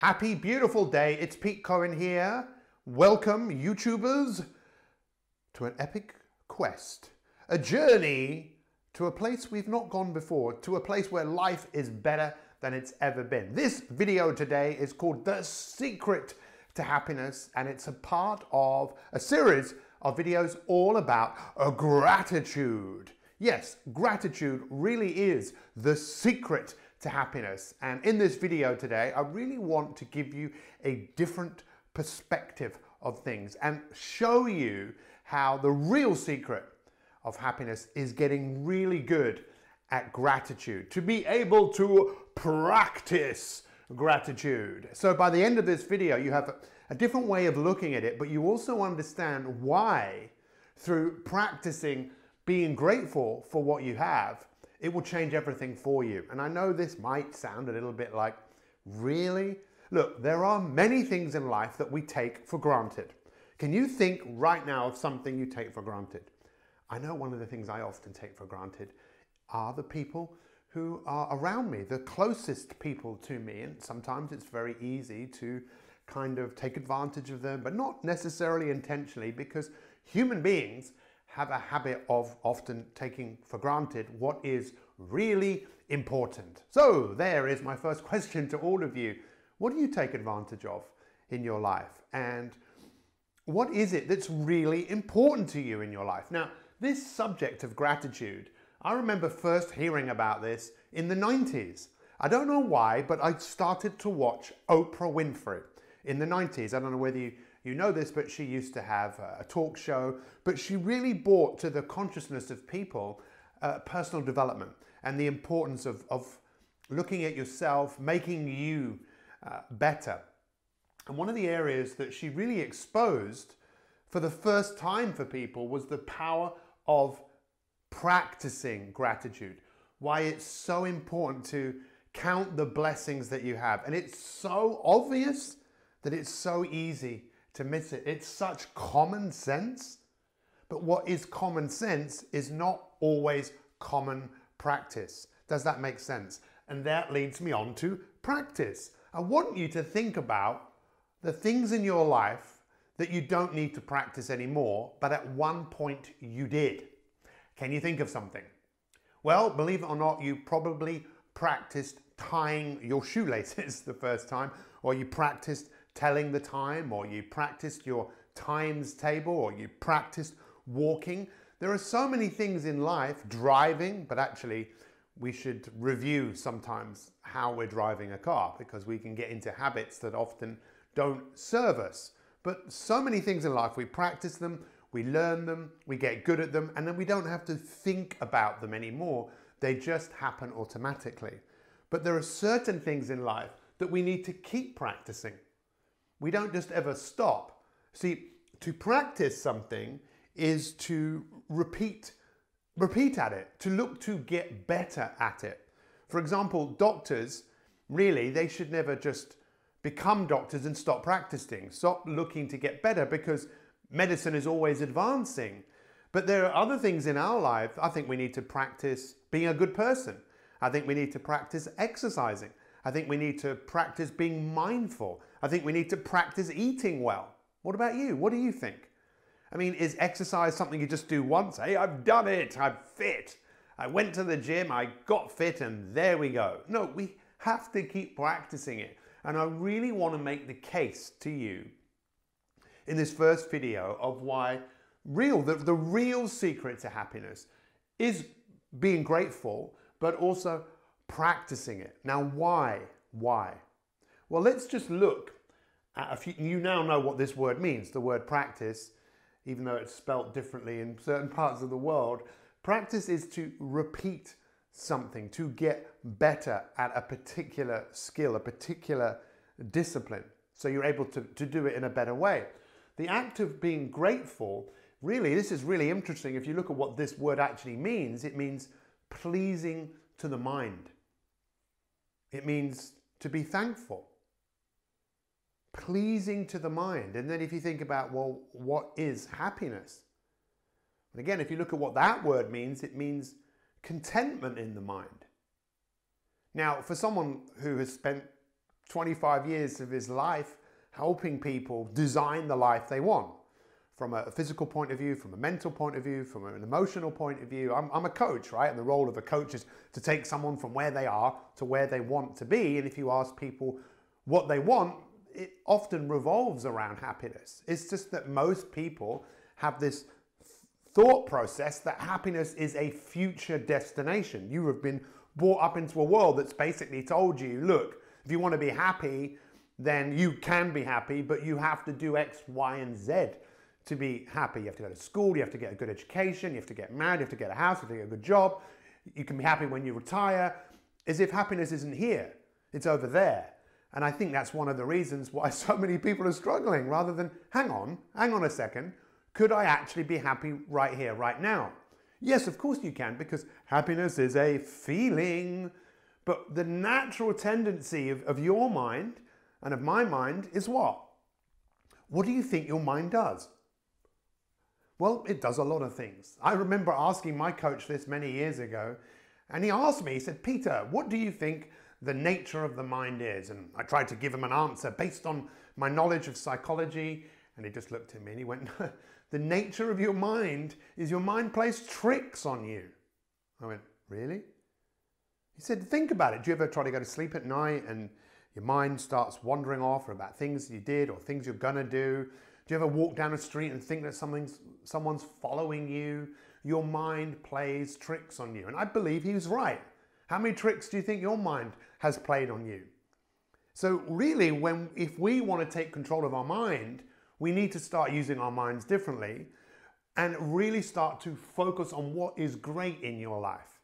Happy, beautiful day. It's Pete Cohen here. Welcome, YouTubers, to an epic quest. A journey to a place we've not gone before, to a place where life is better than it's ever been. This video today is called The Secret to Happiness, and it's a part of a series of videos all about gratitude. Yes, gratitude really is the secret to happiness. And in this video today, I really want to give you a different perspective of things and show you how the real secret of happiness is getting really good at gratitude, to be able to practice gratitude. So by the end of this video, you have a different way of looking at it, but you also understand why, through practicing being grateful for what you have, it will change everything for you. And I know this might sound a little bit like, really? Look, there are many things in life that we take for granted. Can you think right now of something you take for granted? I know one of the things I often take for granted are the people who are around me, the closest people to me. And sometimes it's very easy to kind of take advantage of them, but not necessarily intentionally, because human beings have a habit of often taking for granted what is really important. So there is my first question to all of you. What do you take advantage of in your life? And what is it that's really important to you in your life? Now, this subject of gratitude, I remember first hearing about this in the 90s. I don't know why, but I started to watch Oprah Winfrey in the 90s. I don't know whether you know this, but she used to have a talk show, but she really brought to the consciousness of people personal development and the importance of looking at yourself, making you better. And one of the areas that she really exposed for the first time for people was the power of practicing gratitude, why it's so important to count the blessings that you have. And it's so obvious that it's so easy to miss it. It's such common sense, but what is common sense is not always common practice. Does that make sense? And that leads me on to practice. I want you to think about the things in your life that you don't need to practice anymore, but at one point you did. Can you think of something? Well, believe it or not, you probably practiced tying your shoelaces the first time, or you practiced telling the time, or you practiced your times table, or you practiced walking. There are so many things in life, driving, but actually we should review sometimes how we're driving a car, because we can get into habits that often don't serve us. But so many things in life, we practice them, we learn them, we get good at them, and then we don't have to think about them anymore. They just happen automatically. But there are certain things in life that we need to keep practicing. We don't just ever stop. See, to practice something is to repeat at it, to look to get better at it. For example, doctors, really, they should never just become doctors and stop practicing, stop looking to get better, because medicine is always advancing. But there are other things in our life. I think we need to practice being a good person. I think we need to practice exercising. I think we need to practice being mindful. I think we need to practice eating well. What about you? What do you think? I mean, is exercise something you just do once? Hey, I've done it. I'm fit. I went to the gym, I got fit, and there we go. No, we have to keep practicing it. And I really want to make the case to you in this first video of why the real secret to happiness is being grateful, but also practicing it. Now, why? Why? Well, let's just look at a few. You now know what this word means, the word practice, even though it's spelt differently in certain parts of the world. Practice is to repeat something, to get better at a particular skill, a particular discipline, so you're able to do it in a better way. The act of being grateful, really, this is really interesting. If you look at what this word actually means, it means pleasing to the mind. It means to be thankful. Pleasing to the mind. And then if you think about, well, what is happiness? And again, if you look at what that word means, it means contentment in the mind. Now, for someone who has spent 25 years of his life helping people design the life they want. From a physical point of view, from a mental point of view, from an emotional point of view. I'm a coach, right? And the role of a coach is to take someone from where they are to where they want to be. And if you ask people what they want, it often revolves around happiness. It's just that most people have this thought process that happiness is a future destination. You have been brought up into a world that's basically told you, look, if you want to be happy, then you can be happy, but you have to do X, Y, and Z to be happy. You have to go to school, you have to get a good education, you have to get married, you have to get a house, you have to get a good job. You can be happy when you retire, as if happiness isn't here, it's over there. And I think that's one of the reasons why so many people are struggling, rather than, hang on a second, could I actually be happy right here, right now? Yes, of course you can, because happiness is a feeling. But the natural tendency of your mind and of my mind is what? What do you think your mind does? Well, it does a lot of things. I remember asking my coach this many years ago, and he asked me, he said, Peter, what do you think the nature of the mind is? And I tried to give him an answer based on my knowledge of psychology, and he just looked at me and he went, the nature of your mind is your mind plays tricks on you. I went, really? He said, think about it. Do you ever try to go to sleep at night and your mind starts wandering off about things you did or things you're gonna do? Do you ever walk down the street and think that someone's following you? Your mind plays tricks on you. And I believe he was right. How many tricks do you think your mind has played on you? So really, if we want to take control of our mind, we need to start using our minds differently and really start to focus on what is great in your life.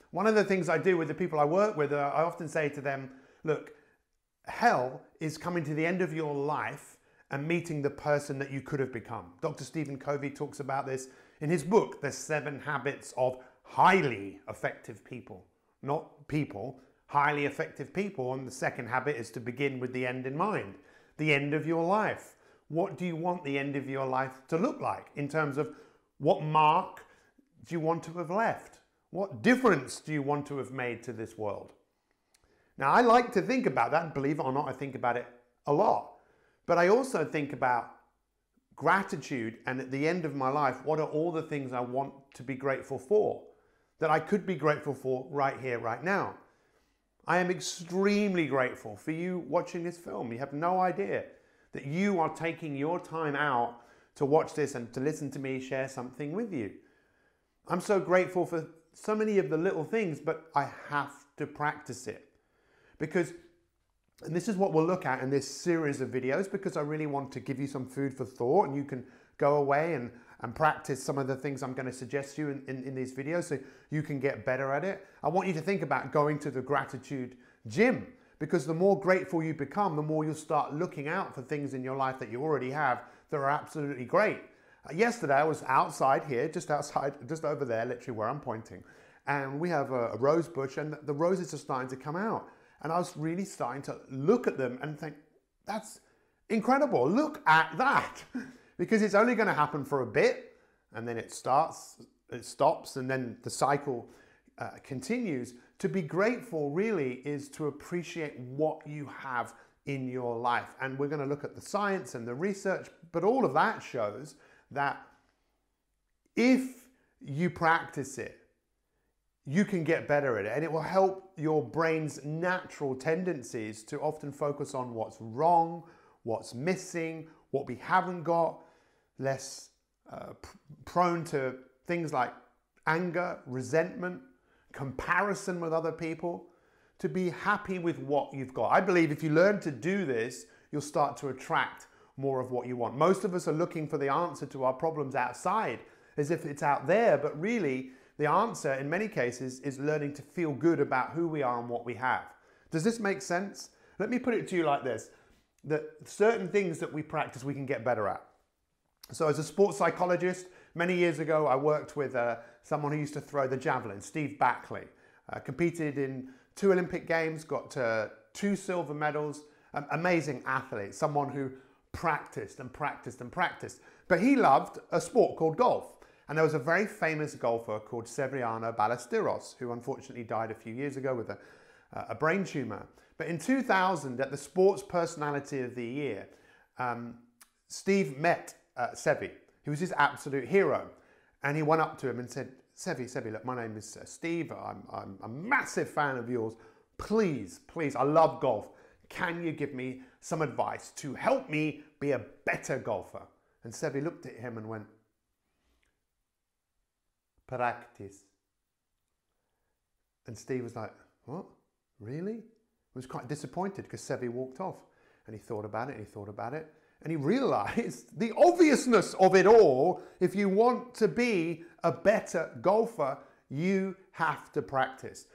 One of the things I do with the people I work with, I often say to them, look, hell is coming to the end of your life and meeting the person that you could have become. Dr. Stephen Covey talks about this in his book, The 7 Habits of Highly Effective People. Not people, highly effective people. And the second habit is to begin with the end in mind. The end of your life. What do you want the end of your life to look like in terms of what mark do you want to have left? What difference do you want to have made to this world? Now, I like to think about that, and believe it or not, I think about it a lot. But I also think about gratitude, and at the end of my life, what are all the things I want to be grateful for, that I could be grateful for right here, right now. I am extremely grateful for you watching this film. You have no idea that you are taking your time out to watch this and to listen to me share something with you. I'm so grateful for so many of the little things, but I have to practice it. Because, and this is what we'll look at in this series of videos, because I really want to give you some food for thought, and you can go away and practice some of the things I'm going to suggest to you in these videos so you can get better at it. I want you to think about going to the gratitude gym, because the more grateful you become, the more you'll start looking out for things in your life that you already have that are absolutely great. Yesterday I was outside here, just over there, literally where I'm pointing, and we have a rose bush, and the roses are starting to come out. And I was really starting to look at them and think, that's incredible, look at that. Because it's only going to happen for a bit, and then it stops, and then the cycle continues. To be grateful really is to appreciate what you have in your life. And we're going to look at the science and the research, but all of that shows that if you practice it, you can get better at it, and it will help your brain's natural tendencies to often focus on what's wrong, what's missing, what we haven't got, less prone to things like anger, resentment, comparison with other people, to be happy with what you've got. I believe if you learn to do this, you'll start to attract more of what you want. Most of us are looking for the answer to our problems outside, as if it's out there, but really, the answer, in many cases, is learning to feel good about who we are and what we have. Does this make sense? Let me put it to you like this, that certain things that we practice, we can get better at. So as a sports psychologist, many years ago, I worked with someone who used to throw the javelin, Steve Backley. Competed in 2 Olympic Games, got 2 silver medals, amazing athlete, someone who practiced and practiced and practiced. But he loved a sport called golf. And there was a very famous golfer called Severiano Ballesteros, who unfortunately died a few years ago with a brain tumor. But in 2000, at the Sports Personality of the Year, Steve met Sevi. He was his absolute hero. And he went up to him and said, Sevi, look, my name is Steve. I'm a massive fan of yours. Please, I love golf. Can you give me some advice to help me be a better golfer? And Sevi looked at him and went, practice. And Steve was like, what? Really? He was quite disappointed because Sevi walked off. And he thought about it, and he thought about it. And he realized the obviousness of it all. If you want to be a better golfer, you have to practice.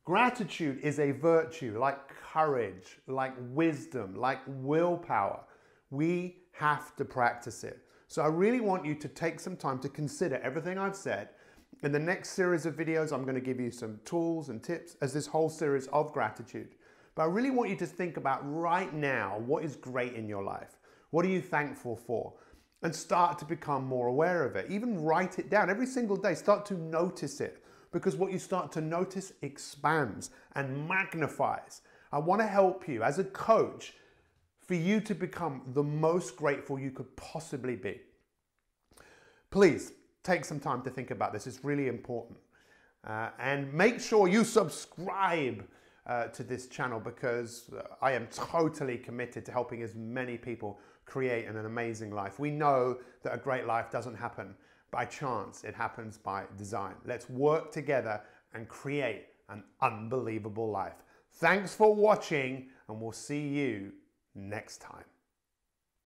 Gratitude is a virtue, like courage, like wisdom, like willpower. We have to practice it. So I really want you to take some time to consider everything I've said. In the next series of videos, I'm going to give you some tools and tips as this whole series of gratitude. But I really want you to think about right now, what is great in your life? What are you thankful for? And start to become more aware of it. Even write it down every single day. Start to notice it, because what you start to notice expands and magnifies. I want to help you as a coach for you to become the most grateful you could possibly be. Please take some time to think about this. It's really important. And make sure you subscribe to this channel, because I am totally committed to helping as many people create an amazing life. We know that a great life doesn't happen by chance. It happens by design. Let's work together and create an unbelievable life. Thanks for watching, and we'll see you next time.